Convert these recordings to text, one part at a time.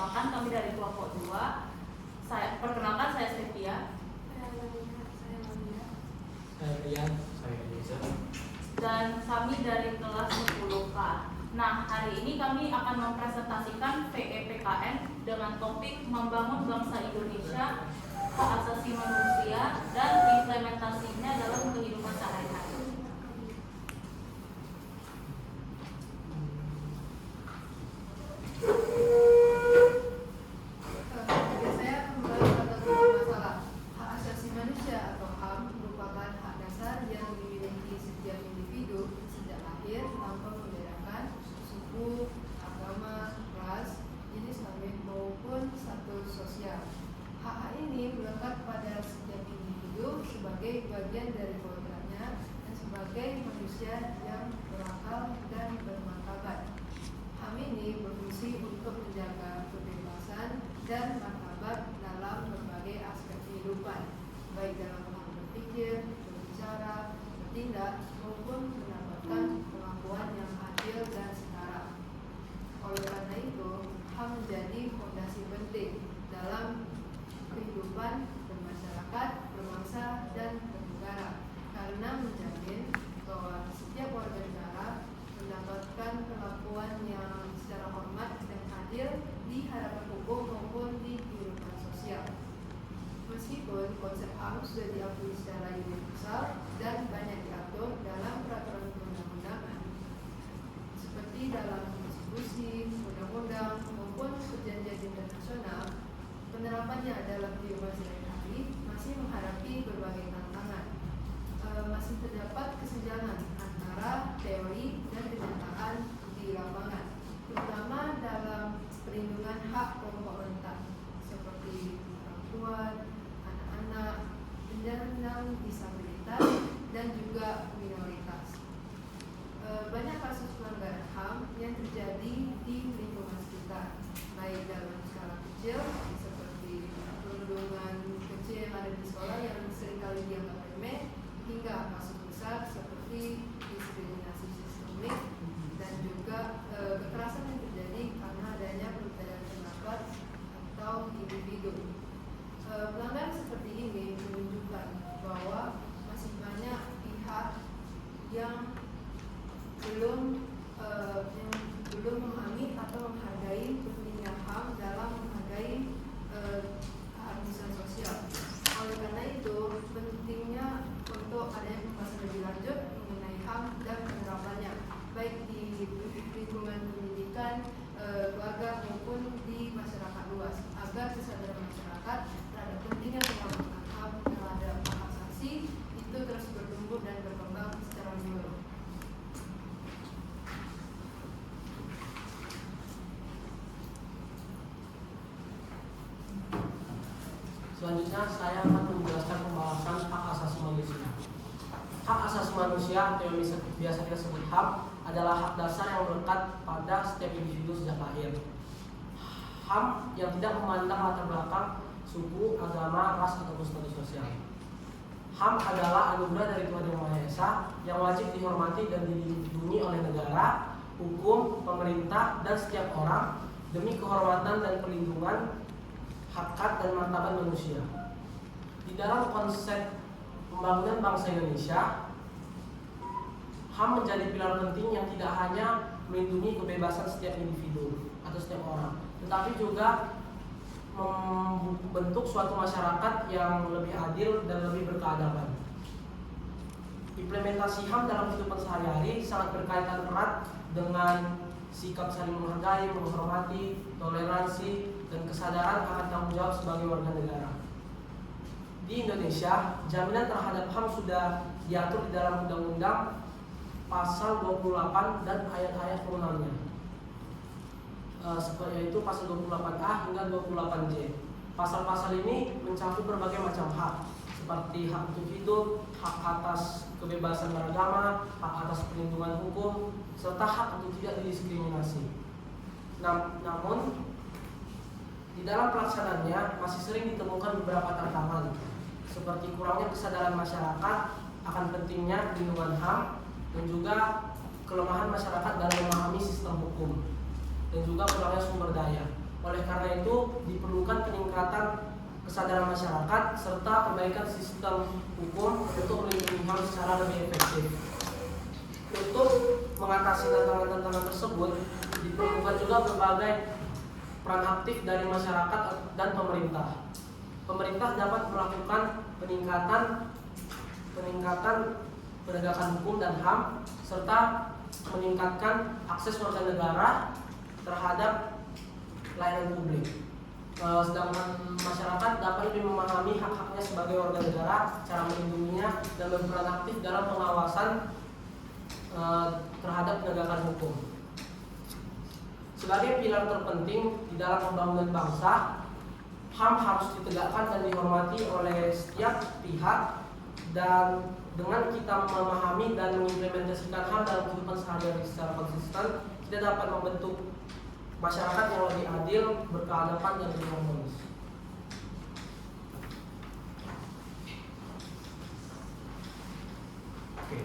Perkenalkan, kami dari kelompok 2. Perkenalkan, saya Sepia. Saya Rian. Saya Elisa. Dan kami dari kelas 10K. Nah, hari ini kami akan mempresentasikan VEPKN dengan topik membangun bangsa Indonesia, hak asasi manusia, dan implementasinya dalam kehidupan sehari-hari. Saya membahas tentang masalah hak asasi manusia atau HAM merupakan hak dasar yang dimiliki setiap individu sejak lahir tanpa membedakan suku, agama, ras, jenis kelamin maupun status sosial. Hak ini melekat pada setiap individu sebagai bagian dari kodratnya dan sebagai manusia yang berakal dan bermartabat. HAM ini berfungsi untuk menjaga kebebasan dan martabat dalam berbagai aspek kehidupan, baik dalam hal berpikir, berbicara, bertindak, maupun mendapatkan pengakuan yang adil dan setara. Oleh karena itu, HAM menjadi fondasi penting dalam kehidupan bermasyarakat, berbangsa, dan bernegara, karena menjamin bahwa setiap warga negara mendapatkan perlakuan yang secara hormat dan adil di hadapan hukum maupun di kehidupan sosial. Meskipun konsep HAM sudah diakui secara universal dan banyak diatur dalam peraturan perundang-undangan, seperti dalam konstitusi, undang-undang, maupun perjanjian internasional, penerapannya dalam kehidupan sehari-hari masih menghadapi berbagai tantangan. Masih terdapat kesenjangan antara teori dan kenyataan di lapangan, terutama dalam perlindungan hak kelompok rentan seperti perempuan, anak-anak, penyandang disabilitas, dan juga minoritas. Banyak kasus pelanggaran HAM yang terjadi di lingkungan sekitar, baik dalam skala kecil seperti perundungan kecil yang ada di sekolah yang seringkali dianggap remeh, hingga kasus besar seperti diskriminasi sistemik dan juga kekerasan yang terjadi karena adanya perbedaan pendapat atau individu. Pelanggaran seperti ini menunjukkan bahwa masih banyak pihak yang belum memahami atau menghargai pentingnya HAM dalam menghargai keadilan sosial. Oleh karena itu, pentingnya untuk adanya pembahasan lebih lanjut mengenai HAM dan penerapannya, baik di lingkungan pendidikan, keluarga maupun di masyarakat luas, agar kesadaran masyarakat terhadap pentingnya penerapan HAM terhadap hak asasi itu terus bertumbuh dan berkembang secara menyeluruh. Selanjutnya saya akan menjelaskan pembahasan hak asasi manusia. Hak asasi manusia atau yang biasa kita sebut HAM adalah hak dasar yang melekat pada setiap individu sejak lahir. HAM yang tidak memandang latar belakang, suku, agama, ras, ataupun status sosial. HAM adalah anugerah dari Tuhan Yang Maha Esa yang wajib dihormati dan dilindungi oleh negara, hukum, pemerintah, dan setiap orang demi kehormatan dan perlindungan hakikat dan martabat manusia. Di dalam konsep pembangunan bangsa Indonesia, HAM menjadi pilar penting yang tidak hanya melindungi kebebasan setiap individu atau setiap orang, tetapi juga membentuk suatu masyarakat yang lebih adil dan lebih berkeadaban. Implementasi HAM dalam kehidupan sehari-hari sangat berkaitan erat dengan sikap saling menghargai, menghormati, toleransi, dan kesadaran akan tanggung jawab sebagai warga negara. Di Indonesia, jaminan terhadap HAM sudah diatur di dalam Undang-Undang Pasal 28 dan ayat-ayat turunannya, yaitu Pasal 28A hingga 28J. Pasal-pasal ini mencakup berbagai macam hak, seperti hak untuk hidup, hak atas kebebasan beragama, hak atas perlindungan hukum, serta hak untuk tidak didiskriminasi. Namun, di dalam pelaksanaannya masih sering ditemukan beberapa tantangan, seperti kurangnya kesadaran masyarakat akan pentingnya perlindungan HAM dan juga kelemahan masyarakat dalam memahami sistem hukum dan juga kurangnya sumber daya. Oleh karena itu, diperlukan peningkatan kesadaran masyarakat serta perbaikan sistem hukum untuk melindungi HAM secara lebih efektif. Untuk mengatasi tantangan-tantangan tersebut, diperlukan juga berbagai peran aktif dari masyarakat dan pemerintah. Pemerintah dapat melakukan peningkatan penegakan hukum dan HAM serta meningkatkan akses warga negara terhadap layanan publik. Sedangkan masyarakat dapat lebih memahami hak-haknya sebagai warga negara, cara melindunginya, dan berperan aktif dalam pengawasan terhadap penegakan hukum. Sebagai pilar terpenting di dalam pembangunan bangsa, HAM harus ditegakkan dan dihormati oleh setiap pihak, dan dengan kita memahami dan mengimplementasikan HAM dalam kehidupan sehari-hari secara konsisten, kita dapat membentuk masyarakat yang lebih adil, berkeadaban, dan lebih harmonis. Oke.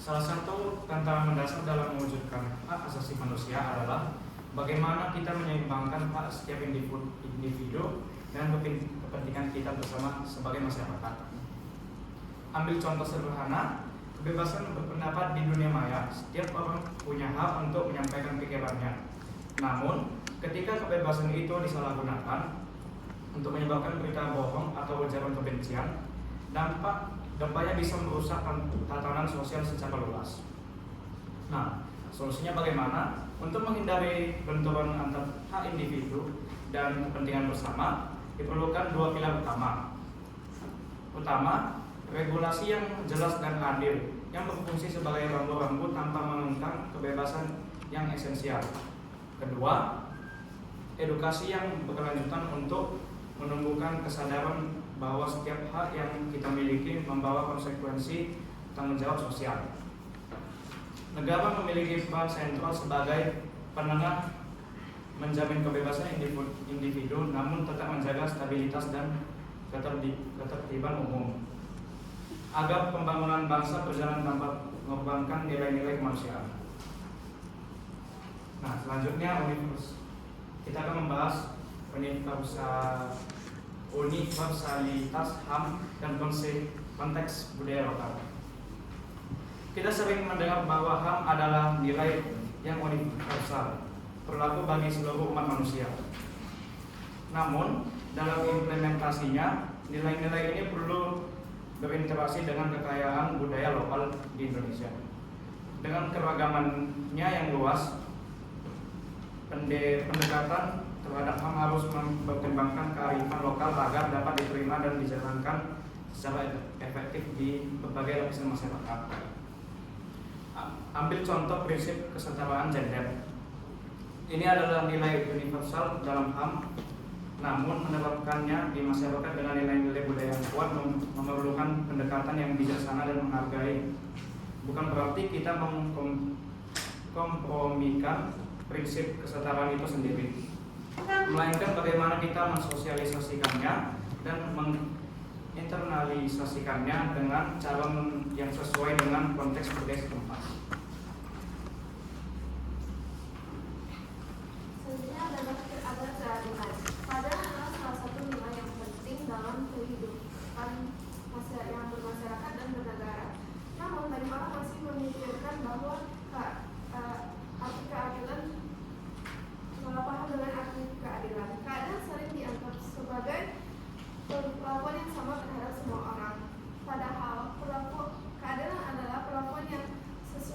Salah satu tantangan mendasar dalam mewujudkan hak asasi manusia adalah bagaimana kita menyeimbangkan hak setiap individu dan kepentingan kita bersama sebagai masyarakat. Ambil contoh sederhana, kebebasan berpendapat di dunia maya, setiap orang punya hak untuk menyampaikan pikirannya. Namun, ketika kebebasan itu disalahgunakan untuk menyebabkan berita bohong atau ujaran kebencian, dampaknya bisa merusak tatanan sosial secara luas. Nah, solusinya bagaimana? Untuk menghindari benturan antar hak individu dan kepentingan bersama, diperlukan dua pilar utama. Regulasi yang jelas dan adil, yang berfungsi sebagai rambu-rambu tanpa mengengkang kebebasan yang esensial. Kedua, edukasi yang berkelanjutan untuk menumbuhkan kesadaran bahwa setiap hak yang kita miliki membawa konsekuensi tanggung jawab sosial. Negara memiliki peran sentral sebagai penengah menjamin kebebasan individu, namun tetap menjaga stabilitas dan ketertiban umum, agar pembangunan bangsa berjalan tanpa mengorbankan nilai-nilai kemanusiaan. Nah, selanjutnya kita akan membahas universalitas HAM dan konteks budaya lokal. Kita sering mendengar bahwa HAM adalah nilai yang universal, berlaku bagi seluruh umat manusia. Namun, dalam implementasinya, nilai-nilai ini perlu berinteraksi dengan kekayaan budaya lokal di Indonesia. Dengan keragamannya yang luas, pendekatan terhadap HAM harus mempertimbangkan kearifan lokal agar dapat diterima dan dijalankan secara efektif di berbagai lapisan masyarakat. Ambil contoh prinsip kesetaraan gender. Ini adalah nilai universal dalam HAM, namun menerapkannya di masyarakat dengan nilai-nilai budaya yang kuat memerlukan pendekatan yang bijaksana dan menghargai. Bukan berarti kita mengkompromikan prinsip kesetaraan itu sendiri, melainkan bagaimana kita mensosialisasikannya dan menginternalisasikannya dengan cara yang sesuai dengan konteks budaya setempat. Selanjutnya adalah keadilan. Keadilan adalah salah satu nilai yang penting dalam kehidupan yang bermasyarakat dan bernegara. Namun banyak orang masih memikirkan bahwa arti keadilan salah paham dengan arti keadilan. Keadilan sering dianggap sebagai perlakuan yang sama terhadap semua orang. Padahal keadilan adalah perlakuan yang sesuai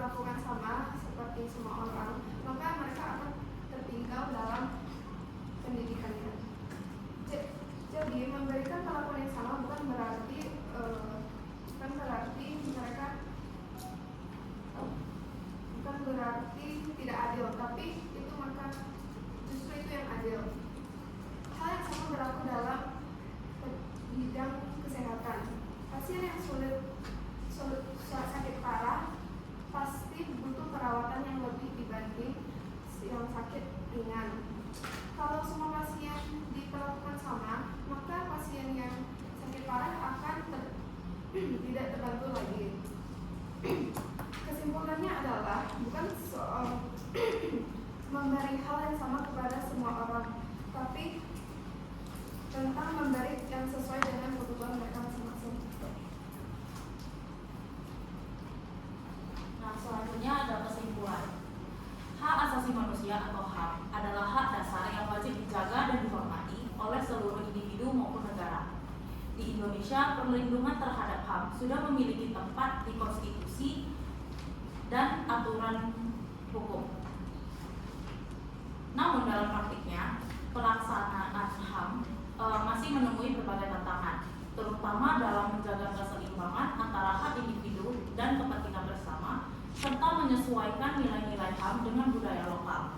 diperlakukan sama seperti semua orang, maka mereka akan tertinggal dalam pendidikannya. Jadi memberikan perlakuan yang sama bukan berarti tidak adil, tapi itu maka justru itu yang adil. Hal yang sama berlaku dalam bidang kesehatan. Pasien yang sakit parah pasti butuh perawatan yang lebih dibanding yang sakit ringan. Kalau semua pasien diperlakukan sama, maka pasien yang sakit parah akan tidak terbantu lagi. Kesimpulannya adalah bukan soal memberi hal yang sama kepada semua orang, tapi tentang memberi yang sesuai dengan kebutuhan mereka masing-masing. Nah, selanjutnya ada kesimpulan. Hak asasi manusia atau HAM adalah hak dasar yang wajib dijaga dan dihormati oleh seluruh individu maupun negara. Di Indonesia, perlindungan terhadap HAM sudah memiliki tempat di konstitusi dan aturan hukum. Namun dalam praktiknya, pelaksanaan HAM masih menemui berbagai tantangan, terutama dalam menjaga keseimbangan antara hak individu dan kepentingan bersama, serta menyesuaikan nilai-nilai HAM dengan budaya lokal.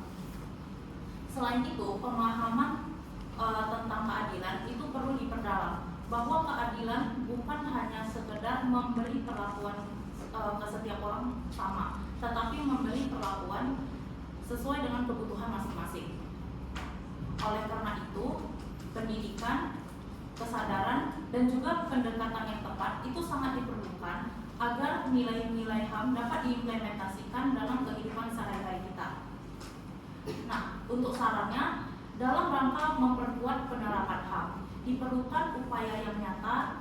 Selain itu, pemahaman tentang keadilan itu perlu diperdalam, bahwa keadilan bukan hanya sekedar memberi perlakuan ke setiap orang sama, tetapi memberi perlakuan sesuai dengan kebutuhan masing-masing. Oleh karena itu, pendidikan, kesadaran, dan juga pendekatan yang tepat itu sangat diperlukan agar nilai-nilai HAM dapat diimplementasikan dalam kehidupan sehari-hari kita. Nah, untuk sarannya, dalam rangka memperkuat penerapan HAM, diperlukan upaya yang nyata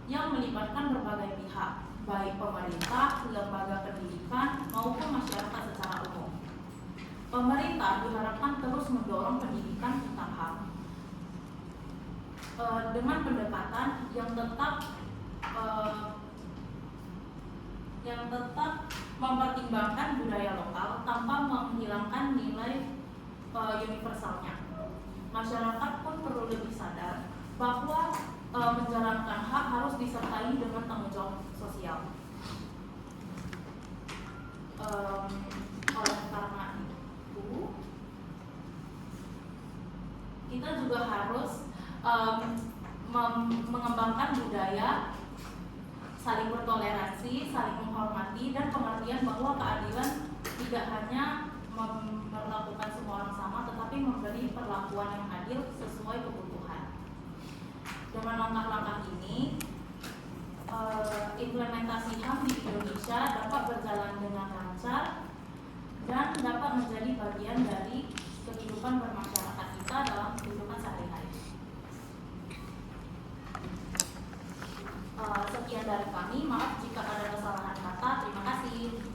yang melibatkan berbagai pihak, baik pemerintah, lembaga pendidikan, maupun masyarakat secara umum. Pemerintah diharapkan terus mendorong pendidikan tentang HAM dengan pendekatan yang tetap mempertimbangkan budaya lokal tanpa menghilangkan nilai universalnya. Masyarakat pun perlu lebih sadar bahwa menjalankan hak harus disertai dengan tanggung jawab sosial. Oleh karena itu, kita juga harus mengembangkan budaya saling bertoleransi, saling menghormati, dan pengertian bahwa keadilan tidak hanya memperlakukan semua orang sama, tetapi memberi perlakuan yang adil sesuai kebutuhan. Dengan langkah-langkah ini, implementasi HAM di Indonesia dapat berjalan dengan lancar dan dapat menjadi bagian dari kehidupan bermasyarakat kita dalam kehidupan sehari-hari. Sekian dari kami, maaf jika ada kesalahan kata. Terima kasih.